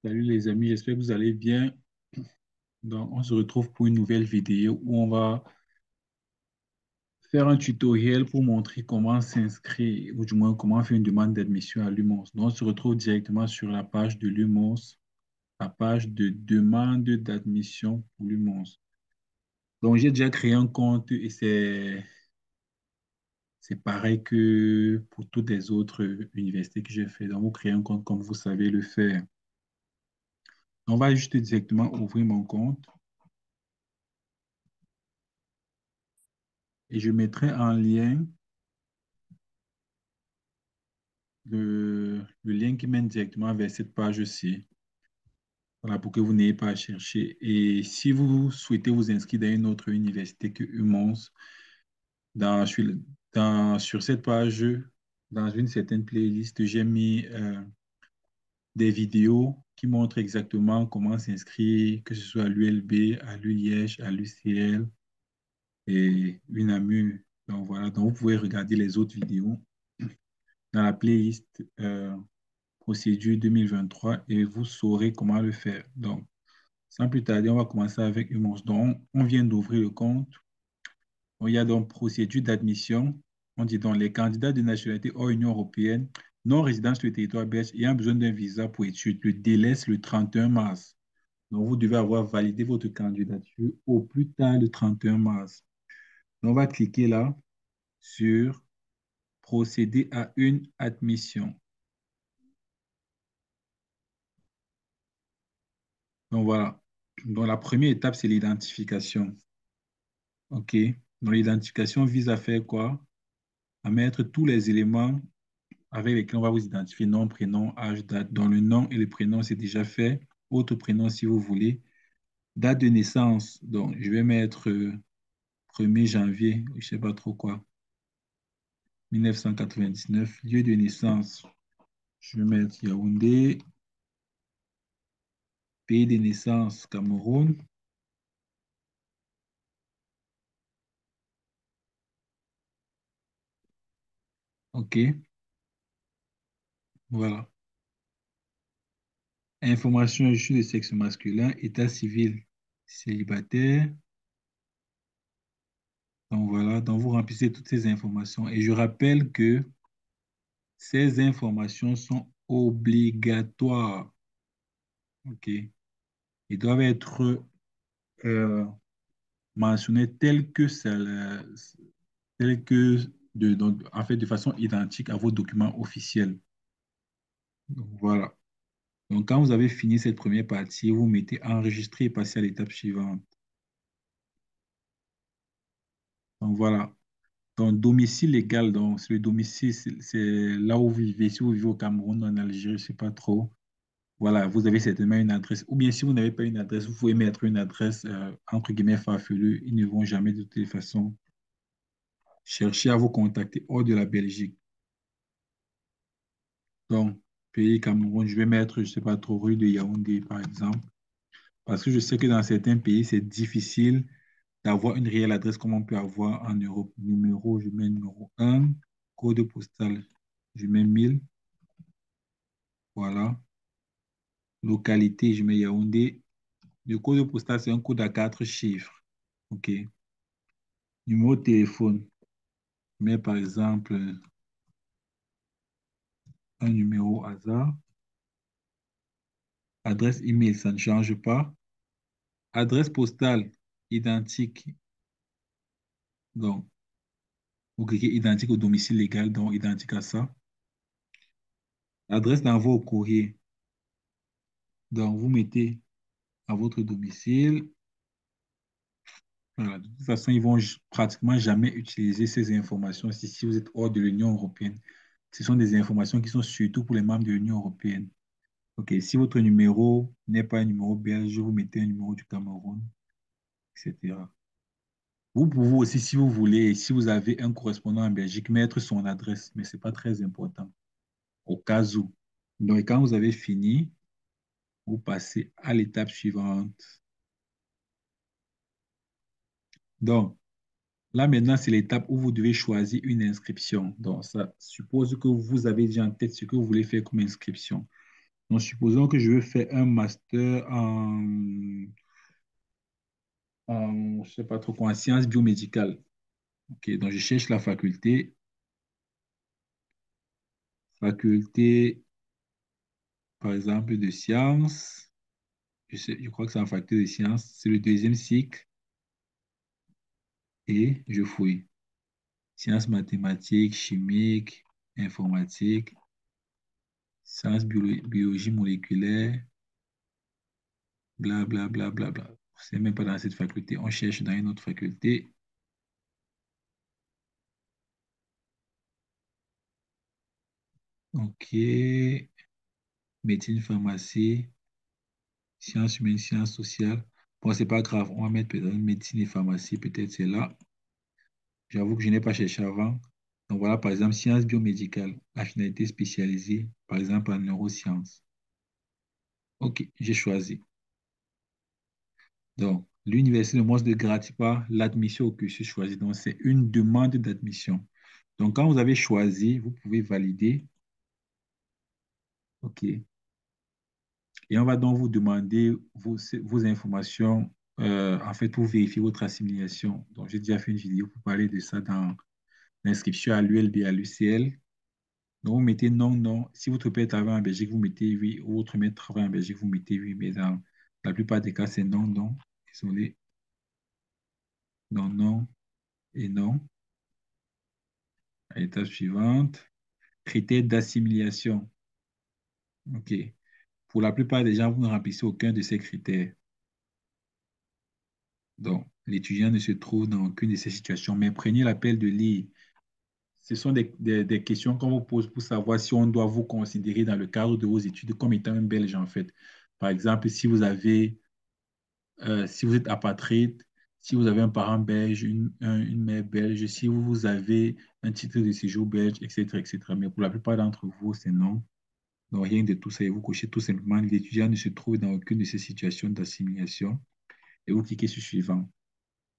Salut les amis, j'espère que vous allez bien. Donc, on se retrouve pour une nouvelle vidéo où on va faire un tutoriel pour montrer comment s'inscrire, ou du moins comment faire une demande d'admission à l'UMOS. Donc, on se retrouve directement sur la page de l'UMOS, la page de demande d'admission pour l'UMOS. Donc, j'ai déjà créé un compte et c'est pareil que pour toutes les autres universités que j'ai fait. Donc, vous créez un compte comme vous savez le faire. On va juste directement ouvrir mon compte. Et je mettrai en lien le lien qui mène directement vers cette page-ci. Voilà, pour que vous n'ayez pas à chercher. Et si vous souhaitez vous inscrire dans une autre université que UMONS, sur, sur cette page, dans une certaine playlist, j'ai mis des vidéos qui montrent exactement comment s'inscrire, que ce soit à l'ULB, à l'ULiège, à l'UCL et UNAMU. Donc voilà, donc vous pouvez regarder les autres vidéos dans la playlist procédure 2023 et vous saurez comment le faire. Donc, sans plus tarder, on va commencer avec Humors. Donc, on vient d'ouvrir le compte. Il y a donc procédure d'admission. On dit donc les candidats de nationalité hors Union européenne, non résidents sur le territoire belge ayant besoin d'un visa pour études. Le délai, c'est le 31 mars. Donc, vous devez avoir validé votre candidature au plus tard le 31 mars. Donc, on va cliquer là sur procéder à une admission. Donc, voilà. Donc, la première étape, c'est l'identification. OK. Donc, l'identification vise à faire quoi? À mettre tous les éléments avec lesquels on va vous identifier, nom, prénom, âge, date. Donc, le nom et le prénom, c'est déjà fait. Autre prénom, si vous voulez. Date de naissance. Donc, je vais mettre 1er janvier, je ne sais pas trop quoi. 1999. Lieu de naissance. Je vais mettre Yaoundé. Pays de naissance, Cameroun. OK. Voilà. Information, je suis de sexe masculin. État civil, célibataire. Donc voilà, donc vous remplissez toutes ces informations. Et je rappelle que ces informations sont obligatoires. OK? Ils doivent être euh, mentionnées telles que donc, en fait, de façon identique à vos documents officiels. Donc voilà. Donc quand vous avez fini cette première partie, vous mettez enregistrer et passer à l'étape suivante. Donc voilà. Donc domicile légal, donc c'est le domicile, c'est là où vous vivez. Si vous vivez au Cameroun, en Algérie, je ne sais pas trop. Voilà, vous avez certainement une adresse. Ou bien si vous n'avez pas une adresse, vous pouvez mettre une adresse entre guillemets farfelue. Ils ne vont jamais de toute façon chercher à vous contacter hors de la Belgique. Donc, pays Cameroun, je vais mettre, je ne sais pas trop, rue de Yaoundé, par exemple. Parce que je sais que dans certains pays, c'est difficile d'avoir une réelle adresse comme on peut avoir en Europe. Numéro, je mets numéro 1. Code postal, je mets 1000. Voilà. Localité, je mets Yaoundé. Le code postal, c'est un code à 4 chiffres. OK. Numéro de téléphone. Mais par exemple, un numéro hasard. Adresse email, ça ne change pas. Adresse postale, identique. Donc, vous cliquez identique au domicile légal, donc identique à ça. Adresse d'envoi au courrier. Donc, vous mettez à votre domicile. Voilà. De toute façon, ils vont pratiquement jamais utiliser ces informations si vous êtes hors de l'Union européenne. Ce sont des informations qui sont surtout pour les membres de l'Union européenne. OK, si votre numéro n'est pas un numéro belge, vous mettez un numéro du Cameroun, etc. Vous pouvez aussi, si vous voulez, si vous avez un correspondant en Belgique, mettre son adresse, mais ce n'est pas très important, au cas où. Donc, quand vous avez fini, vous passez à l'étape suivante. Donc, là maintenant, c'est l'étape où vous devez choisir une inscription. Donc, ça suppose que vous avez déjà en tête ce que vous voulez faire comme inscription. Donc, supposons que je veux faire un master je sais pas trop quoi, en sciences biomédicales. Ok, donc je cherche la faculté, par exemple, de sciences. Je crois que c'est en faculté de sciences. C'est le deuxième cycle et je fouille. Sciences mathématiques, chimiques, informatique, sciences biologie moléculaire, bla, bla, bla, bla, bla. C'est même pas dans cette faculté. On cherche dans une autre faculté. Ok. Médecine, pharmacie, sciences humaines, sciences sociales. Bon, c'est pas grave. On va mettre peut-être médecine et pharmacie. Peut-être c'est là. J'avoue que je n'ai pas cherché avant. Donc voilà, par exemple, sciences biomédicales, la finalité spécialisée, par exemple en neurosciences. Ok, j'ai choisi. Donc, l'université de Mons ne garantit pas l'admission au cursus choisi. Donc, c'est une demande d'admission. Donc, quand vous avez choisi, vous pouvez valider. OK. Et on va donc vous demander vos informations, en fait, pour vérifier votre assimilation. Donc, j'ai déjà fait une vidéo pour parler de ça dans l'inscription à l'ULB, à l'UCL. Donc, vous mettez non, non. Si votre père travaille en Belgique, vous mettez oui. Ou votre mère travaille en Belgique, vous mettez oui. Mais dans la plupart des cas, c'est non, non. Désolé. Non, non et non. À l'étape suivante. Critères d'assimilation. OK. Pour la plupart des gens, vous ne remplissez aucun de ces critères. Donc, l'étudiant ne se trouve dans aucune de ces situations. Mais prenez l'appel de lire. Ce sont des questions qu'on vous pose pour savoir si on doit vous considérer dans le cadre de vos études comme étant un Belge, en fait. Par exemple, si vous êtes apatride, si vous avez un parent belge, une mère belge, si vous avez un titre de séjour belge, etc., etc. Mais pour la plupart d'entre vous, c'est non. Donc, rien de tout ça. Et vous cochez tout simplement l'étudiant ne se trouve dans aucune de ces situations d'assimilation et vous cliquez sur suivant.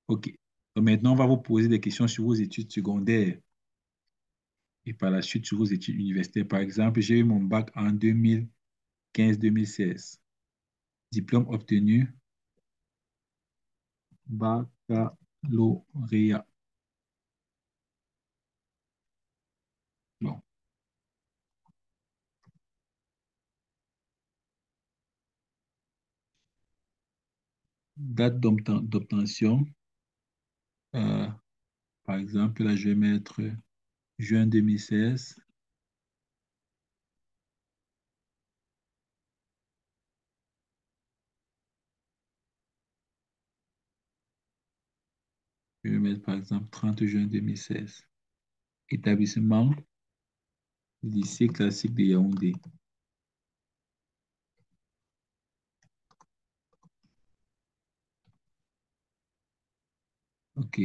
OK. Donc, maintenant, on va vous poser des questions sur vos études secondaires et par la suite sur vos études universitaires. Par exemple, j'ai eu mon bac en 2015-2016. Diplôme obtenu, baccalauréat. Bon. Date d'obtention, euh, par exemple, là, je vais mettre juin 2016. Je vais mettre, par exemple, 30 juin 2016. Établissement, lycée classique de Yaoundé. OK.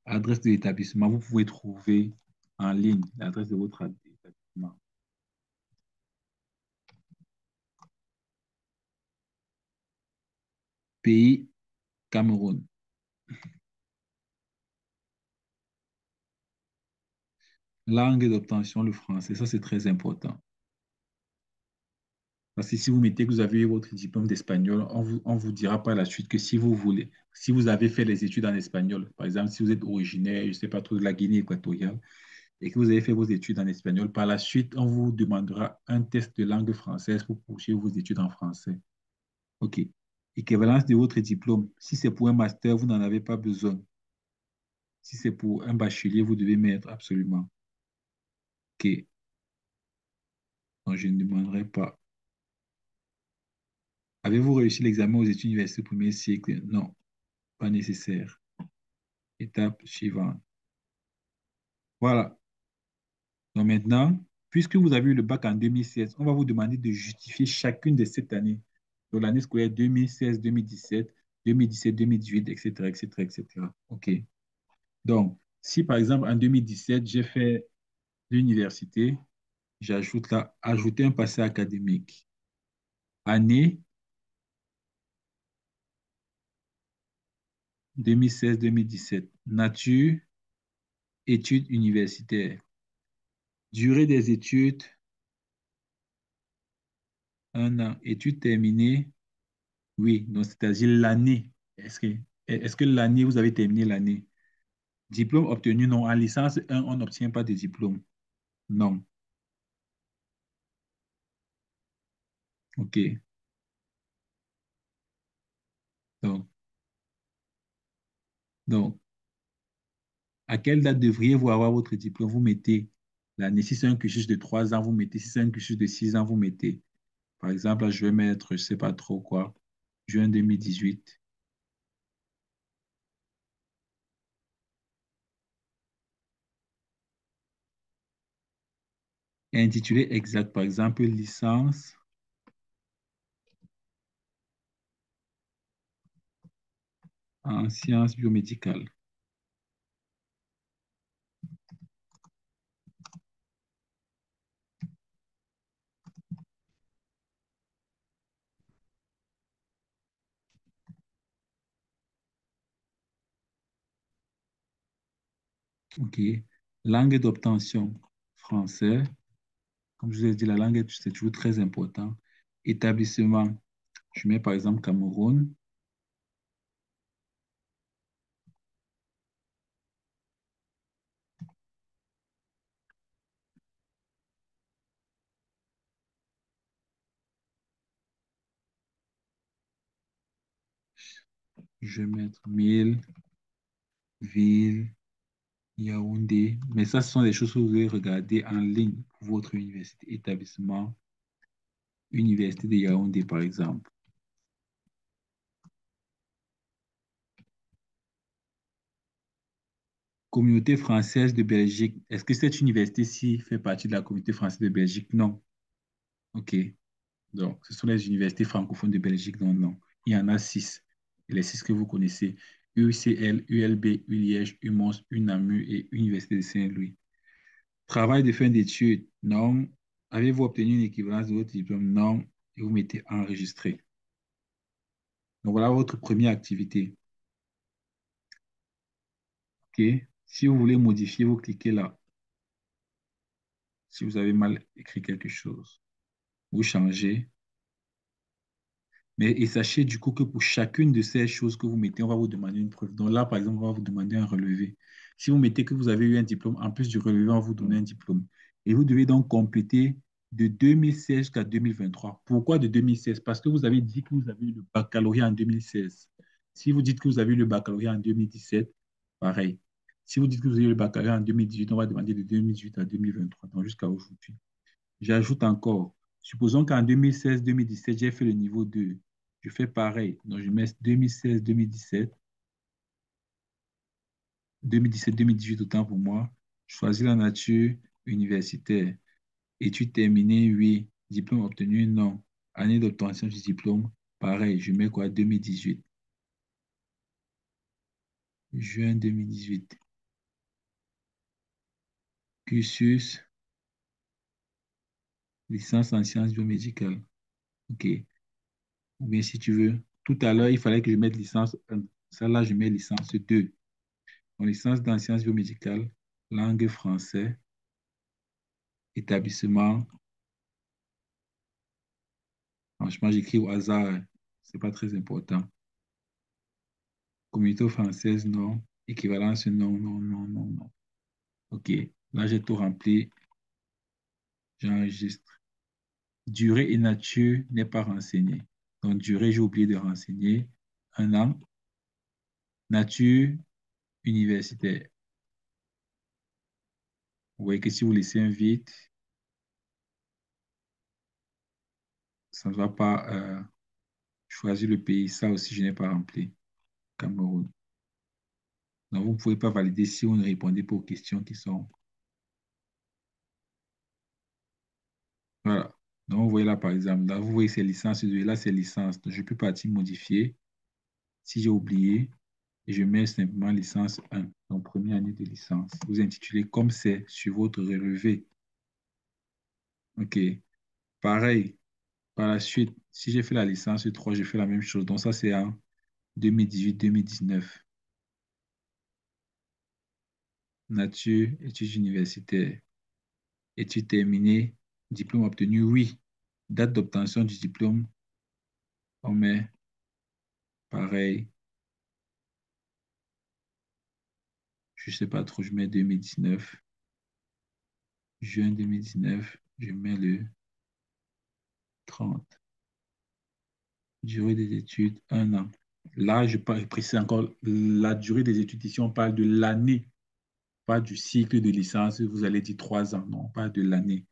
Adresse de l'établissement, vous pouvez trouver en ligne l'adresse de votre établissement. Pays, Cameroun. Langue d'obtention, le français. Ça, c'est très important. Parce que si vous mettez que vous avez eu votre diplôme d'espagnol, on vous dira par la suite que si vous voulez, si vous avez fait les études en espagnol, par exemple, si vous êtes originaire, je ne sais pas trop, de la Guinée équatoriale, et que vous avez fait vos études en espagnol, par la suite, on vous demandera un test de langue française pour poursuivre vos études en français. OK. Équivalence de votre diplôme. Si c'est pour un master, vous n'en avez pas besoin. Si c'est pour un bachelier, vous devez mettre absolument. OK. Donc, je ne demanderai pas. Avez-vous réussi l'examen aux études universitaires premier cycle? Non, pas nécessaire. Étape suivante. Voilà. Donc maintenant, puisque vous avez eu le bac en 2016, on va vous demander de justifier chacune de cette année. Donc l'année scolaire 2016, 2017, 2017, 2018, etc., etc., etc. OK. Donc, si par exemple en 2017, j'ai fait l'université, j'ajoute là, ajouter un passé académique. Année 2016-2017. Nature, études universitaires. Durée des études, Un an. Études terminées, oui. Donc, c'est-à-dire l'année. Est-ce que l'année, vous avez terminé l'année? Diplôme obtenu, non. En licence 1, on n'obtient pas de diplôme. Non. OK. Donc, donc, à quelle date devriez-vous avoir votre diplôme? Vous mettez l'année. Si c'est un cursus de 3 ans, vous mettez. Si c'est un cursus de 6 ans, vous mettez. Par exemple, là, je vais mettre, je ne sais pas trop quoi, juin 2018. Et intitulé exact, par exemple, licence en sciences biomédicales. OK. Langue d'obtention, français. Comme je vous ai dit, la langue, c'est toujours très important. Établissement, je mets par exemple Cameroun. Je vais mettre 1000, ville, Yaoundé. Mais ça, ce sont des choses que vous devez regarder en ligne pour votre université, établissement, Université de Yaoundé, par exemple. Communauté française de Belgique. Est-ce que cette université-ci fait partie de la communauté française de Belgique? Non. OK. Donc, ce sont les universités francophones de Belgique. Non, non. Il y en a 6. Et les 6 que vous connaissez. UCL, ULB, ULiège, UMOS, UNAMU et Université de Saint-Louis. Travail de fin d'études. Non. Avez-vous obtenu une équivalence de votre diplôme? Non. Et vous mettez enregistré. Donc, voilà votre première activité. OK. Si vous voulez modifier, vous cliquez là. Si vous avez mal écrit quelque chose, vous changez. Mais et sachez du coup que pour chacune de ces choses que vous mettez, on va vous demander une preuve. Donc là, par exemple, on va vous demander un relevé. Si vous mettez que vous avez eu un diplôme, en plus du relevé, on va vous donner un diplôme. Et vous devez donc compléter de 2016 jusqu'à 2023. Pourquoi de 2016? Parce que vous avez dit que vous avez eu le baccalauréat en 2016. Si vous dites que vous avez eu le baccalauréat en 2017, pareil. Si vous dites que vous avez eu le baccalauréat en 2018, on va demander de 2018 à 2023, donc jusqu'à aujourd'hui. J'ajoute encore, supposons qu'en 2016-2017, j'ai fait le niveau 2. Je fais pareil. Donc, je mets 2016-2017, 2017-2018 autant pour moi. Je choisis la nature universitaire. Études terminées, oui. Diplôme obtenu, non. Année d'obtention du diplôme, pareil. Je mets quoi? 2018. Juin 2018. Cursus, licence en sciences biomédicales. OK. Ou bien si tu veux, tout à l'heure, il fallait que je mette licence 1. Celle-là, je mets licence 2. En licence dans sciences biomédicales, langue français, établissement. Franchement, j'écris au hasard, hein. C'est pas très important. Communauté française, non. Équivalence, non, non, non, non, non. OK. Là, j'ai tout rempli. J'enregistre. Durée et nature n'est pas renseigné. Donc, durée, j'ai oublié de renseigner. Un an. Nature universitaire. Vous voyez que si vous laissez un vide, ça ne va pas choisir le pays. Ça aussi, je n'ai pas rempli. Cameroun. Donc, vous ne pouvez pas valider si vous ne répondez pas aux questions qui sont. Voilà. Donc, vous voyez là, par exemple, là, vous voyez c'est licence 2, là, c'est licence. Donc, je peux partir modifier si j'ai oublié et je mets simplement licence 1. Donc, première année de licence. Vous intitulez comme c'est sur votre relevé. OK. Pareil. Par la suite, si j'ai fait la licence 3, je fais la même chose. Donc, ça, c'est en 2018-2019. Nature, études universitaires. Études terminées, diplôme obtenu, oui. Date d'obtention du diplôme, on met pareil, je sais pas trop, je mets 2019, juin 2019, je mets le 30. Durée des études, 1 an. Là, je précise encore la durée des études. Ici, on parle de l'année, pas du cycle de licence. Vous allez dire 3 ans. Non, on parle de l'année.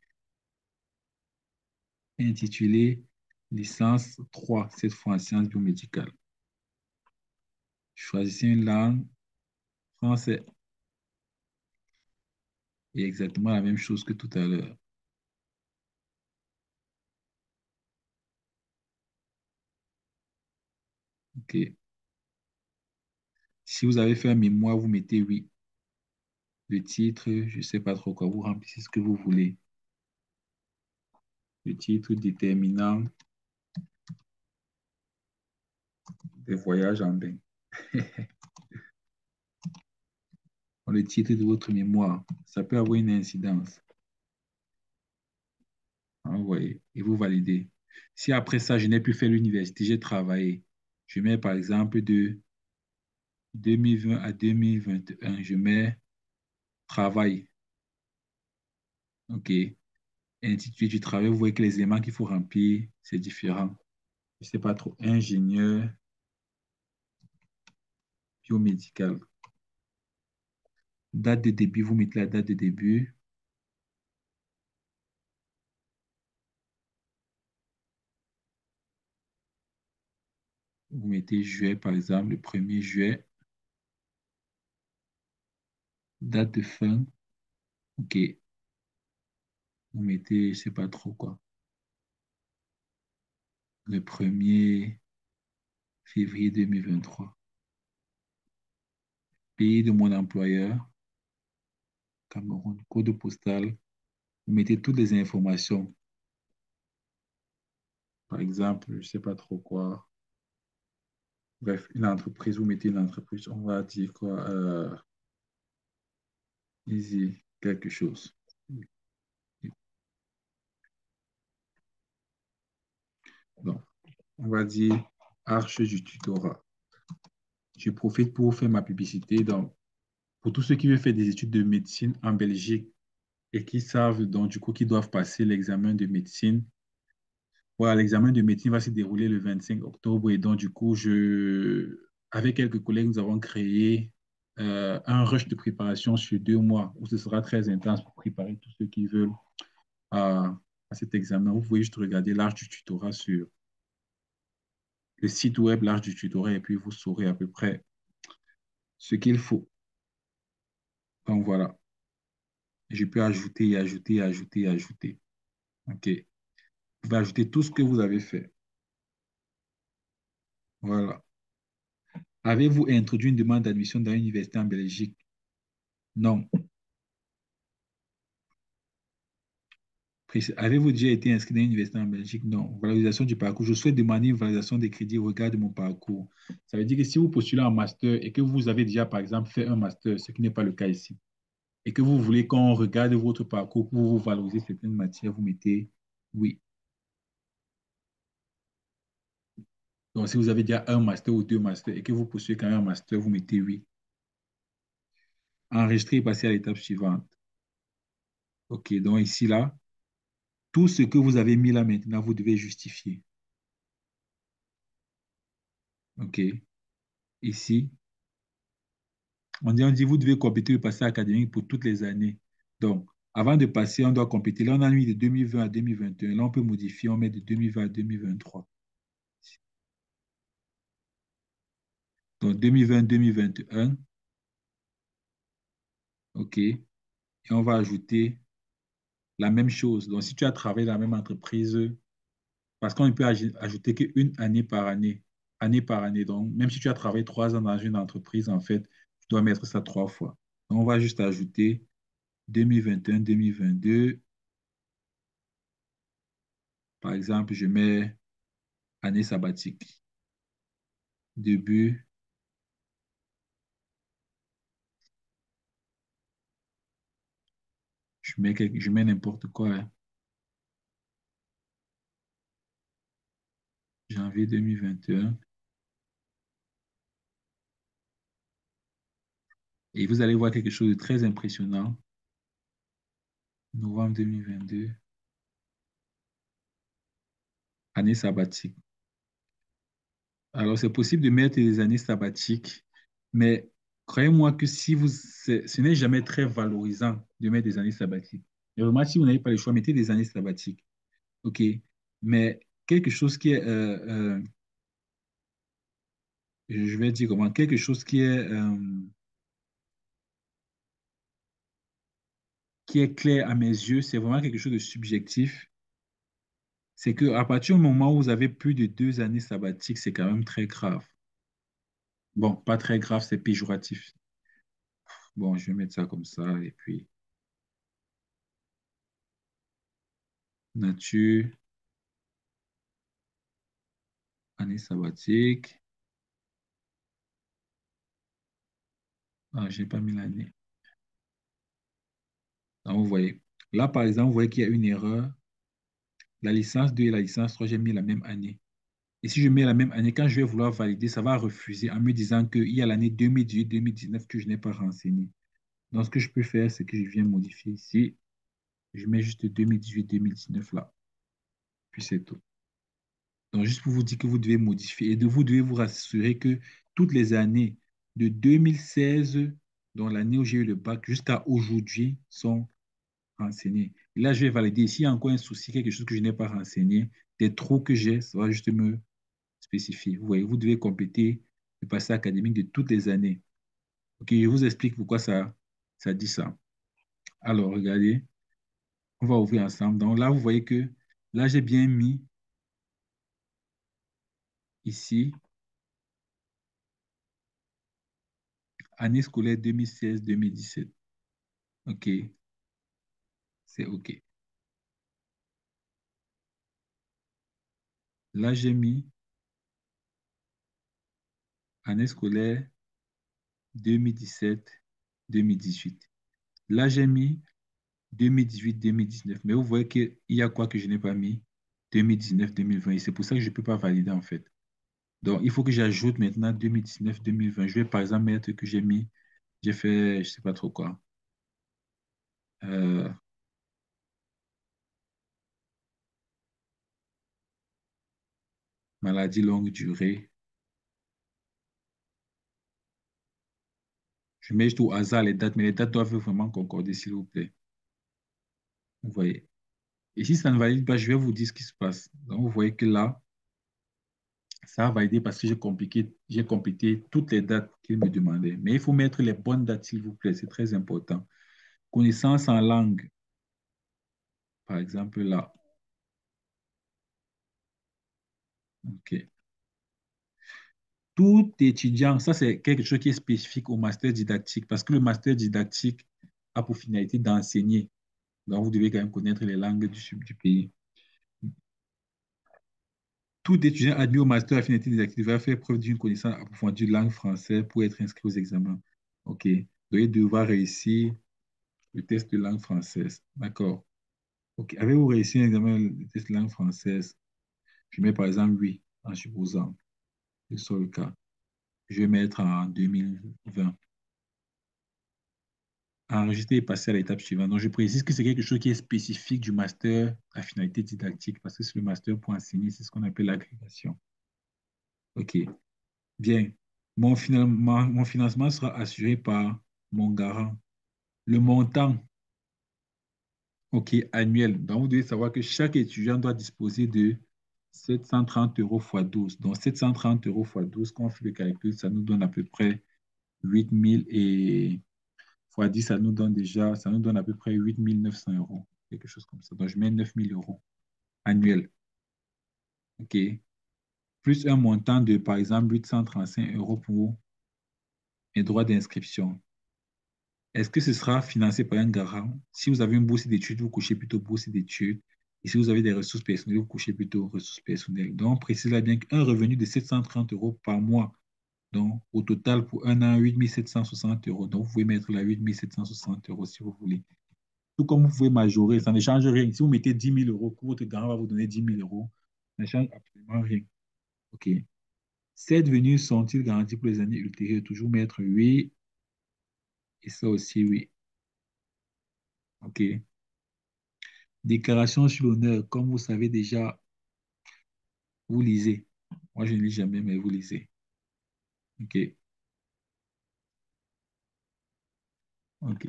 Intitulé licence 3, cette fois en sciences biomédicales. Choisissez une langue, français. Et exactement la même chose que tout à l'heure. OK. Si vous avez fait un mémoire, vous mettez oui. Le titre, je ne sais pas trop quoi, vous remplissez ce que vous voulez. Le titre déterminant des voyages en bain. Le titre de votre mémoire, ça peut avoir une incidence. Envoyez et vous validez. Si après ça, je n'ai plus fait l'université, j'ai travaillé, je mets par exemple de 2020 à 2021, je mets travail. OK. Intitulé du travail, vous voyez que les éléments qu'il faut remplir, c'est différent. Je ne sais pas trop. Ingénieur biomédical. Date de début, vous mettez la date de début. Vous mettez juillet, par exemple, le 1er juillet. Date de fin, OK. Vous mettez, je ne sais pas trop quoi. Le 1er février 2023. Pays de mon employeur, Cameroun, code postal. Vous mettez toutes les informations. Par exemple, je ne sais pas trop quoi. Bref, une entreprise, vous mettez une entreprise. On va dire quoi? Easy, quelque chose. Donc, on va dire Arche du tutorat. Je profite pour faire ma publicité. Donc, pour tous ceux qui veulent faire des études de médecine en Belgique et qui savent donc du coup qu'ils doivent passer l'examen de médecine. Voilà, l'examen de médecine va se dérouler le 25 octobre et donc du coup, avec quelques collègues, nous avons créé un rush de préparation sur 2 mois où ce sera très intense pour préparer tous ceux qui veulent à cet examen. Vous pouvez juste regarder l'âge du tutorat sur le site web, l'âge du tutorat, et puis vous saurez à peu près ce qu'il faut. Donc voilà, je peux ajouter et ajouter et ajouter et ajouter. OK. Vous pouvez ajouter tout ce que vous avez fait. Voilà. Avez-vous introduit une demande d'admission dans l'université en Belgique? Non. Avez-vous déjà été inscrit dans l'université en Belgique? Non. Valorisation du parcours. Je souhaite demander une valorisation des crédits au regard de mon parcours. Ça veut dire que si vous postulez en master et que vous avez déjà, par exemple, fait un master, ce qui n'est pas le cas ici, et que vous voulez qu'on regarde votre parcours pour vous valoriser certaines matières, vous mettez oui. Donc, si vous avez déjà un master ou 2 masters et que vous postulez quand même un master, vous mettez oui. Enregistrer et passer à l'étape suivante. OK, donc ici, là, tout ce que vous avez mis là maintenant, vous devez justifier. OK. Ici, on dit, vous devez compléter le passé académique pour toutes les années. Donc, avant de passer, on doit compléter. Là, on a mis de 2020 à 2021. Là, on peut modifier, on met de 2020 à 2023. Donc, 2020-2021, OK. Et on va ajouter la même chose. Donc, si tu as travaillé dans la même entreprise, parce qu'on ne peut ajouter qu'une année par année, année par année. Donc, même si tu as travaillé 3 ans dans une entreprise, en fait, tu dois mettre ça 3 fois. Donc, on va juste ajouter 2021-2022. Par exemple, je mets année sabbatique. Début, je mets n'importe quoi, hein. janvier 2021. Et vous allez voir quelque chose de très impressionnant. Novembre 2022, année sabbatique. Alors, c'est possible de mettre des années sabbatiques, mais croyez-moi que si vous, ce n'est jamais très valorisant de mettre des années sabbatiques. Et vraiment, si vous n'avez pas le choix, mettez des années sabbatiques. OK? Mais quelque chose je vais dire comment, quelque chose qui est clair à mes yeux, c'est vraiment quelque chose de subjectif. C'est qu'à partir du moment où vous avez plus de 2 années sabbatiques, c'est quand même très grave. Bon, pas très grave, c'est péjoratif. Bon, je vais mettre ça comme ça. Et puis, nature, année sabbatique. Ah, j'ai pas mis l'année. Donc, vous voyez. Là, par exemple, vous voyez qu'il y a une erreur. La licence 2 et la licence 3, j'ai mis la même année. Et si je mets la même année, quand je vais vouloir valider, ça va refuser en me disant qu'il y a l'année 2018-2019 que je n'ai pas renseigné. Donc, ce que je peux faire, c'est que je viens modifier ici. Je mets juste 2018-2019 là. Puis c'est tout. Donc, juste pour vous dire que vous devez modifier et vous devez vous rassurer que toutes les années de 2016, dont l'année où j'ai eu le bac, jusqu'à aujourd'hui, sont renseignées. Et là, je vais valider. S'il y a encore un souci, quelque chose que je n'ai pas renseigné, des trous que j'ai, ça va juste me spécifier. Vous voyez, vous devez compléter le passé académique de toutes les années. OK, je vous explique pourquoi ça dit ça. Alors, regardez, on va ouvrir ensemble. Donc là, vous voyez que là, j'ai bien mis ici, année scolaire 2016-2017. OK, c'est OK. Là, j'ai mis année scolaire 2017-2018. Là, j'ai mis 2018-2019. Mais vous voyez qu'il y a quoi que je n'ai pas mis? 2019-2020. Et c'est pour ça que je ne peux pas valider en fait. Donc, il faut que j'ajoute maintenant 2019-2020. Je vais par exemple mettre que j'ai fait, je ne sais pas trop quoi, euh, maladie longue durée. Je mets juste au hasard les dates, mais les dates doivent vraiment concorder, s'il vous plaît. Vous voyez. Et si ça ne valide pas, je vais vous dire ce qui se passe. Donc, vous voyez que là, ça a validé parce que j'ai complété toutes les dates qu'il me demandait. Mais il faut mettre les bonnes dates, s'il vous plaît. C'est très important. Connaissance en langue, par exemple, là. OK. Tout étudiant, ça c'est quelque chose qui est spécifique au master didactique parce que le master didactique a pour finalité d'enseigner. Donc, vous devez quand même connaître les langues du pays. Tout étudiant admis au master à finalité didactique devra faire preuve d'une connaissance approfondie de langue française pour être inscrit aux examens. OK. Donc, il devra réussir le test de langue française. D'accord. OK. Avez-vous réussi un examen de test de langue française? Je mets par exemple oui, en supposant que ce soit le cas. Je vais mettre en 2020. Enregistrer et passer à l'étape suivante. Donc, je précise que c'est quelque chose qui est spécifique du master à finalité didactique parce que c'est le master pour enseigner, c'est ce qu'on appelle l'agrégation. OK. Bien. Mon financement sera assuré par mon garant. Le montant, OK, annuel. Donc, vous devez savoir que chaque étudiant doit disposer de 730 euros fois 12. Donc, 730 euros fois 12, quand on fait le calcul, ça nous donne à peu près 8 000 et fois 10, ça nous donne à peu près 8 900 euros, quelque chose comme ça. Donc, je mets 9 000 euros annuels. OK? Plus un montant de, par exemple, 835 euros pour mes droits d'inscription. Est-ce que ce sera financé par un garant? Si vous avez une bourse d'études, vous couchez plutôt bourse d'études. Et si vous avez des ressources personnelles, vous couchez plutôt ressources personnelles. Donc, on précise là bien qu'un revenu de 730 euros par mois. Donc, au total, pour un an, 8 760 euros. Donc, vous pouvez mettre là 8 760 euros si vous voulez. Tout comme vous pouvez majorer, ça ne change rien. Si vous mettez 10 000 euros, que votre garant va vous donner 10 000 euros, ça ne change absolument rien. OK. Ces devenus sont-ils garantis pour les années ultérieures? Toujours mettre oui. Et ça aussi, oui. OK. Déclaration sur l'honneur. Comme vous savez déjà, vous lisez. Moi, je ne lis jamais, mais vous lisez. OK. OK.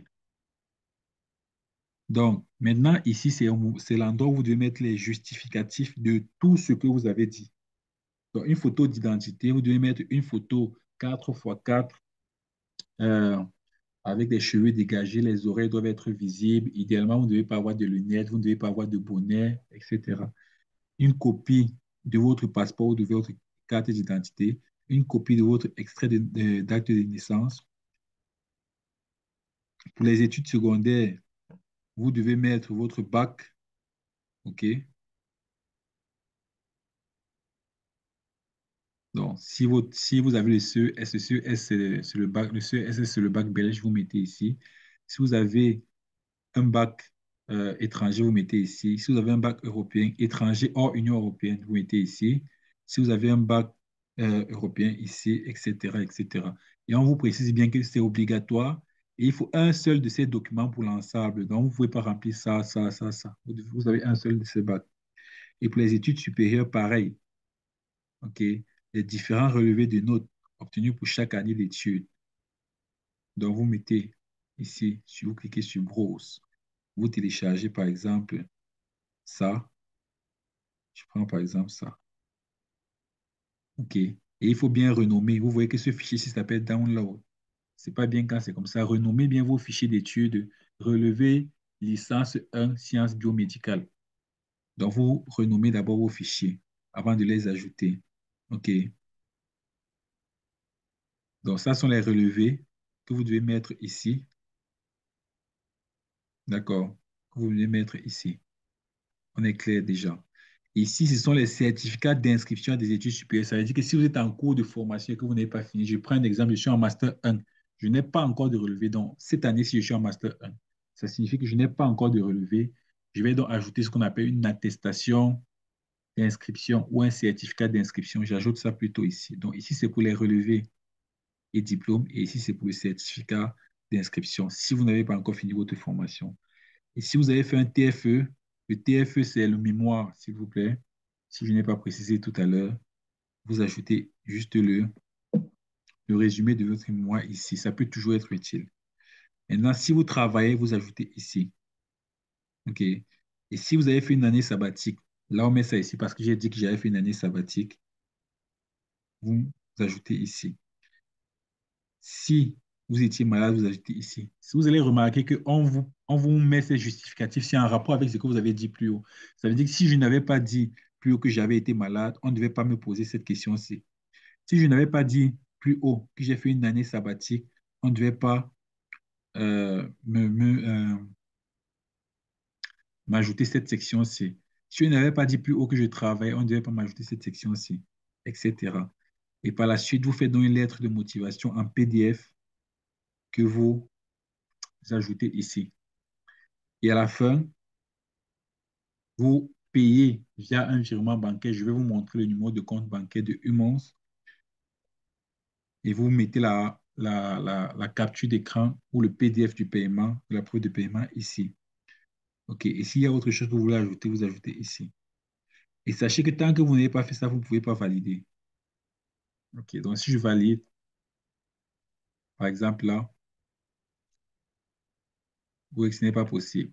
Donc, maintenant, ici, c'est l'endroit où vous devez mettre les justificatifs de tout ce que vous avez dit. Donc, une photo d'identité, vous devez mettre une photo 4x4 euh, avec des cheveux dégagés, les oreilles doivent être visibles. Idéalement, vous ne devez pas avoir de lunettes, vous ne devez pas avoir de bonnet, etc. Une copie de votre passeport ou de votre carte d'identité, une copie de votre extrait d'acte de naissance. Pour les études secondaires, vous devez mettre votre bac, OK? Donc, si vous avez le CES, le CES, c'est le bac, le CES, c'est le bac belge, vous mettez ici. Si vous avez un bac étranger, vous mettez ici. Si vous avez un bac européen, étranger hors Union européenne, vous mettez ici. Si vous avez un bac européen ici, etc., etc. Et on vous précise bien que c'est obligatoire et il faut un seul de ces documents pour l'ensemble. Donc, vous ne pouvez pas remplir ça, ça, ça, ça. Vous avez un seul de ces bacs. Et pour les études supérieures, pareil. OK? Les différents relevés de notes obtenus pour chaque année d'études. Donc, vous mettez ici, si vous cliquez sur Browse, vous téléchargez par exemple ça. Je prends par exemple ça. OK. Et il faut bien renommer. Vous voyez que ce fichier-ci s'appelle download. C'est pas bien quand c'est comme ça. Renommez bien vos fichiers d'études. Relevez licence 1 sciences biomédicales. Donc, vous renommez d'abord vos fichiers avant de les ajouter. OK. Donc, ça sont les relevés que vous devez mettre ici. D'accord. Que vous devez mettre ici. On est clair déjà. Ici, ce sont les certificats d'inscription des études supérieures. Ça veut dire que si vous êtes en cours de formation et que vous n'avez pas fini, je prends un exemple, je suis en Master 1. Je n'ai pas encore de relevé. Donc, cette année, si je suis en Master 1, ça signifie que je n'ai pas encore de relevé. Je vais donc ajouter ce qu'on appelle une attestation d'inscription ou un certificat d'inscription. J'ajoute ça plutôt ici. Donc, ici, c'est pour les relevés et diplômes. Et ici, c'est pour le certificat d'inscription. Si vous n'avez pas encore fini votre formation. Et si vous avez fait un TFE, le TFE, c'est le mémoire, s'il vous plaît. Si je n'ai pas précisé tout à l'heure, vous ajoutez juste le résumé de votre mémoire ici. Ça peut toujours être utile. Maintenant, si vous travaillez, vous ajoutez ici. OK? Et si vous avez fait une année sabbatique, là, on met ça ici parce que j'ai dit que j'avais fait une année sabbatique. Vous ajoutez ici. Si vous étiez malade, vous ajoutez ici. Si vous allez remarquer on vous met ces justificatifs, c'est en rapport avec ce que vous avez dit plus haut. Ça veut dire que si je n'avais pas dit plus haut que j'avais été malade, on ne devait pas me poser cette question-ci. Si je n'avais pas dit plus haut que j'ai fait une année sabbatique, on ne devait pas m'ajouter cette section-ci. Si je n'avais pas dit plus haut que je travaille, on ne devait pas m'ajouter cette section-ci, etc. Et par la suite, vous faites donc une lettre de motivation en PDF que vous ajoutez ici. Et à la fin, vous payez via un virement bancaire. Je vais vous montrer le numéro de compte bancaire de Humons et vous mettez la capture d'écran ou le PDF du paiement, de la preuve de paiement ici. OK. Et s'il y a autre chose que vous voulez ajouter, vous ajoutez ici. Et sachez que tant que vous n'avez pas fait ça, vous ne pouvez pas valider. OK. Donc, si je valide, par exemple, là, vous voyez que ce n'est pas possible.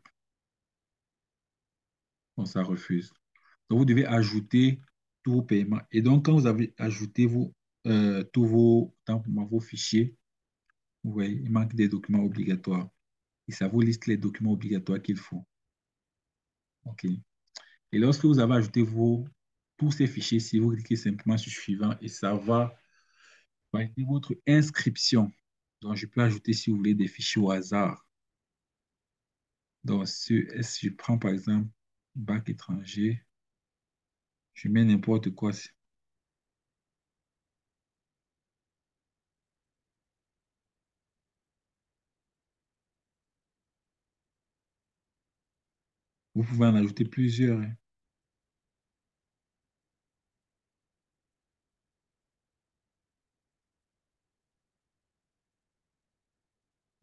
Donc, ça refuse. Donc, vous devez ajouter tous vos paiements. Et donc, quand vous avez ajouté tous vos fichiers, vous voyez, il manque des documents obligatoires. Et ça vous liste les documents obligatoires qu'il faut. OK. Et lorsque vous avez ajouté tous ces fichiers, si vous cliquez simplement sur suivant et ça va valider votre inscription. Donc, je peux ajouter, si vous voulez, des fichiers au hasard. Donc, si je prends par exemple bac étranger, je mets n'importe quoi. Vous pouvez en ajouter plusieurs, hein.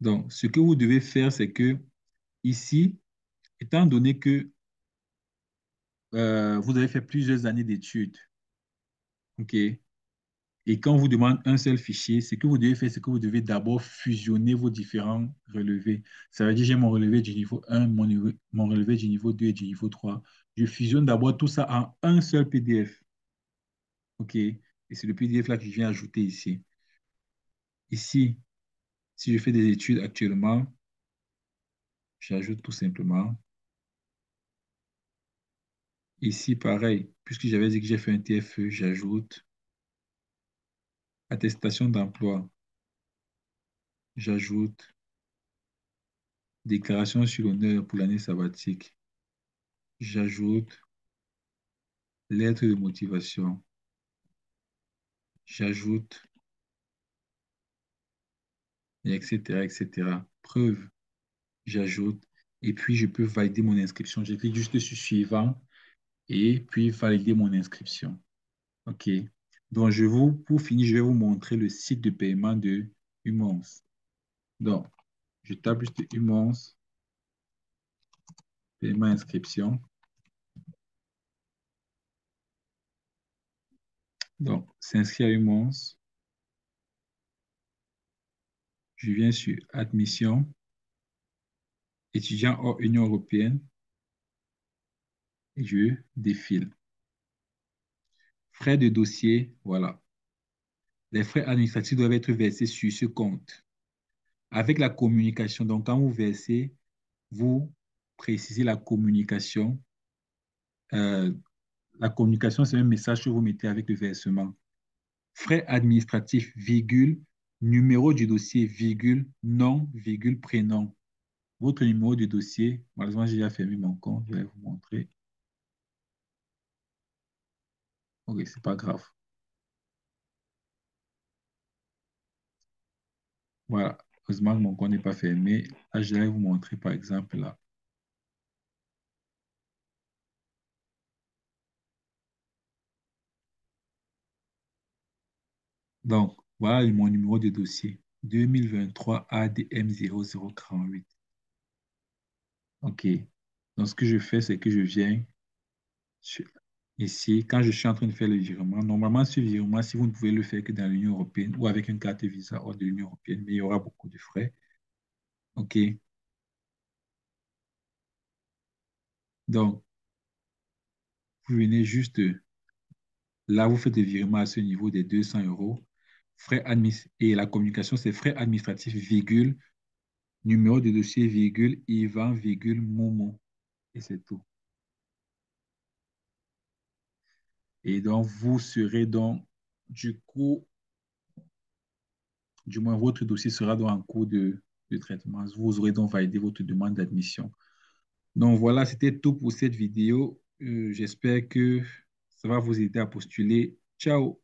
Donc, ce que vous devez faire, c'est que ici, étant donné que vous avez fait plusieurs années d'études, OK, et quand on vous demande un seul fichier, ce que vous devez faire, c'est que vous devez d'abord fusionner vos différents relevés. Ça veut dire j'ai mon relevé du niveau 1, mon relevé du niveau 2 et du niveau 3. Je fusionne d'abord tout ça en un seul PDF. OK? Et c'est le PDF là que je viens ajouter ici. Ici, si je fais des études actuellement, j'ajoute tout simplement. Ici, pareil, puisque j'avais dit que j'ai fait un TFE, j'ajoute attestation d'emploi. J'ajoute déclaration sur l'honneur pour l'année sabbatique. J'ajoute lettre de motivation. J'ajoute, et etc., etc. Preuve, j'ajoute. Et puis, je peux valider mon inscription. Je clique juste sur suivant et puis valider mon inscription. OK. Donc, pour finir, je vais vous montrer le site de paiement de Humons. Donc, je tape juste Humons, paiement inscription. Donc, s'inscrire à Humons. Je viens sur admission, étudiant hors Union européenne et je défile. Frais de dossier, voilà. Les frais administratifs doivent être versés sur ce compte. Avec la communication, donc quand vous versez, vous précisez la communication. Euh, la communication, c'est un message que vous mettez avec le versement. Frais administratifs, virgule, numéro du dossier, virgule, nom, virgule, prénom. Votre numéro du dossier, malheureusement, j'ai déjà fermé mon compte, je vais vous montrer. Ok, c'est pas grave. Voilà, heureusement que mon compte n'est pas fermé. Là, je vais vous montrer, par exemple, là. Donc, voilà mon numéro de dossier. 2023 ADM 0048. OK. Donc, ce que je fais, c'est que je viens sur- ici, quand je suis en train de faire le virement. Normalement, ce virement, si vous ne pouvez le faire que dans l'Union européenne ou avec une carte Visa hors de l'Union européenne, mais il y aura beaucoup de frais. OK. Donc, vous venez juste là, vous faites le virement à ce niveau des 200 euros. Et la communication, c'est frais administratifs, virgule, numéro de dossier, virgule, IVAN, virgule, Momo. Et c'est tout. Et donc, vous serez donc, du coup, du moins, votre dossier sera donc en cours de traitement. Vous aurez donc validé votre demande d'admission. Donc, voilà, c'était tout pour cette vidéo. J'espère que ça va vous aider à postuler. Ciao!